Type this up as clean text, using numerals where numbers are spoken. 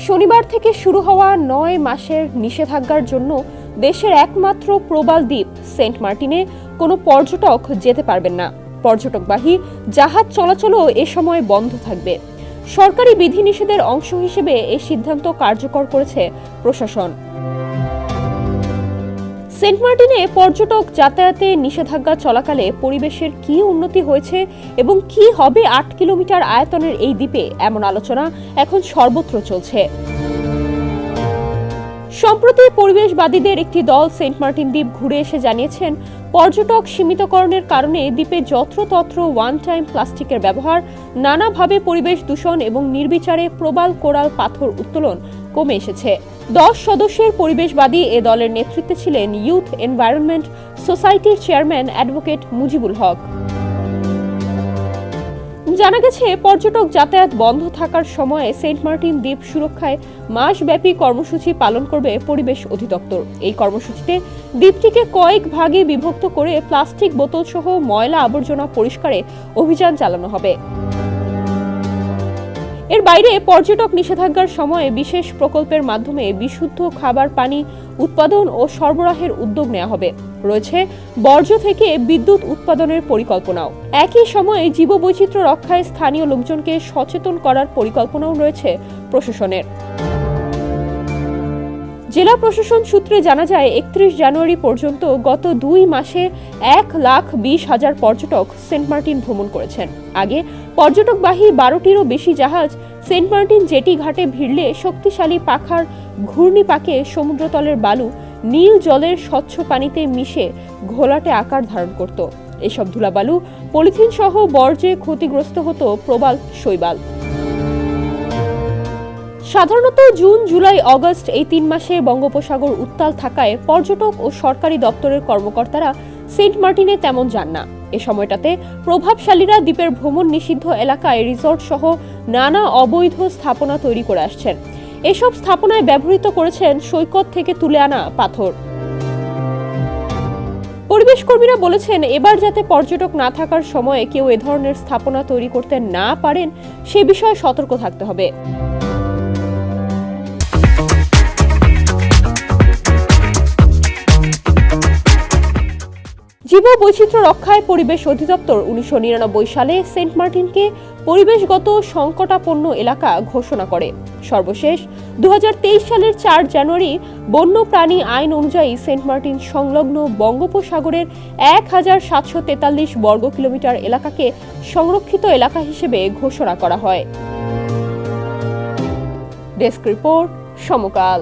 শনিবার থেকে শুরু হওয়া ৯ মাসের নিষেধাজ্ঞার জন্য দেশের একমাত্র প্রবাল দ্বীপ সেন্ট মার্টিনে কোনো পর্যটক যেতে পারবেন না। পর্যটকবাহী জাহাজ চলাচলও এ সময় বন্ধ থাকবে। সরকারি বিধিনিষেধের অংশ হিসেবে এই সিদ্ধান্ত কার্যকর করেছে প্রশাসন। সেন্ট মার্টিনে পর্যটক যাতায়াতে নিষেধাজ্ঞা চলাকালে পরিবেশের কি উন্নতি হয়েছে এবং কি হবে ৮ কিলোমিটার আয়তনের এই দ্বীপে, এমন আলোচনা এখন সর্বত্র চলছে। সম্প্রতি পরিবেশবাদীদের একটি দল সেন্ট মার্টিন দ্বীপ ঘুরে এসে জানিয়েছেন, পর্যটক সীমিতকরণের কারণে দ্বীপে যত্রতত্র ওয়ান টাইম প্লাস্টিকের ব্যবহার, নানাভাবে পরিবেশ দূষণ এবং নির্বিচারে প্রবাল কোরাল পাথর উত্তোলন কমে এসেছে। 10 সদস্যের পরিবেশবাদী এ দলের নেতৃত্বে ছিলেন ইউথ এনভায়রনমেন্ট সোসাইটির চেয়ারম্যান অ্যাডভোকেট মুজিবুল হক। জানা গেছে, পর্যটক যাতায়াত বন্ধ থাকার সময়ে সেন্ট মার্টিন দ্বীপ সুরক্ষায় মাসব্যাপী কর্মসূচি পালন করবে পরিবেশ অধিদপ্তর। এই কর্মসূচিতে দ্বীপটিকে কয়েক ভাগে বিভক্ত করে প্লাস্টিক বোতল সহ ময়লা আবর্জনা পরিষ্কারে অভিযান চালানো হবে। এর বাইরে পর্যটক নিষেধাজ্ঞার সময়ে বিশেষ প্রকল্পের মাধ্যমে বিশুদ্ধ খাবার পানি উৎপাদন ও সরবরাহের উদ্যোগ নেওয়া হবে। রয়েছে বর্জ্য থেকে বিদ্যুৎ উৎপাদনের পরিকল্পনাও। একই সময়ে জীববৈচিত্র্য রক্ষায় স্থানীয় লোকজনকে সচেতন করার পরিকল্পনাও রয়েছে প্রশাসনের। জেলা প্রশাসন সূত্রে জানা যায়, 31 জানুয়ারি পর্যন্ত গত 2 মাসে 1,20,000 পর্যটক সেন্ট মার্টিন ভ্রমণ করেছেন। আগে পর্যটকবাহী 12টিরও বেশি জাহাজ সেন্ট মার্টিন জেটি ঘাটে ভিড়লে শক্তিশালী পাখার ঘূর্ণিপাকে সমুদ্রতলের বালু নীল জলের স্বচ্ছ পানিতে মিশে ঘোলাটে আকার ধারণ করত। এসব ধুলাবালু পলিথিন সহ বর্জ্যে ক্ষতিগ্রস্ত হতো প্রবাল শৈবাল। সাধারণত জুন, জুলাই, অগস্ট এই 3 মাসে বঙ্গোপসাগর উত্তাল থাকায় পর্যটক ও সরকারি দপ্তরের কর্মকর্তারা সেন্ট মার্টিনে তেমন যান না। এ সময়টাতে প্রভাবশালীরা দ্বীপের ভ্রমণ নিষিদ্ধ এলাকায় রিসোর্ট সহ নানা অবৈধ স্থাপনা তৈরি করে আসছেন। এসব স্থাপনায় ব্যবহৃত করেছেন সৈকত থেকে তুলে আনা পাথর। পরিবেশ কর্মীরা বলেছেন, এবার যাতে পর্যটক না থাকার সময়ে কেউ এ ধরনের স্থাপনা তৈরি করতে না পারেন সে বিষয়ে সতর্ক থাকতে হবে। জীববৈচিত্র্য রক্ষায় পরিবেশ অধিদপ্তর 1999 সালে সেন্ট মার্টিনকে পরিবেশগত সংকটাপন্ন এলাকা ঘোষণা করে। সর্বশেষ 2023 সালের 4 জানুয়ারি বন্যপ্রাণী আইন অনুযায়ী সেন্ট মার্টিন সংলগ্ন বঙ্গোপসাগরের 1743 বর্গ কিলোমিটার এলাকাকে সংরক্ষিত এলাকা হিসেবে ঘোষণা করা হয়। ডেস্ক রিপোর্ট, সমকাল।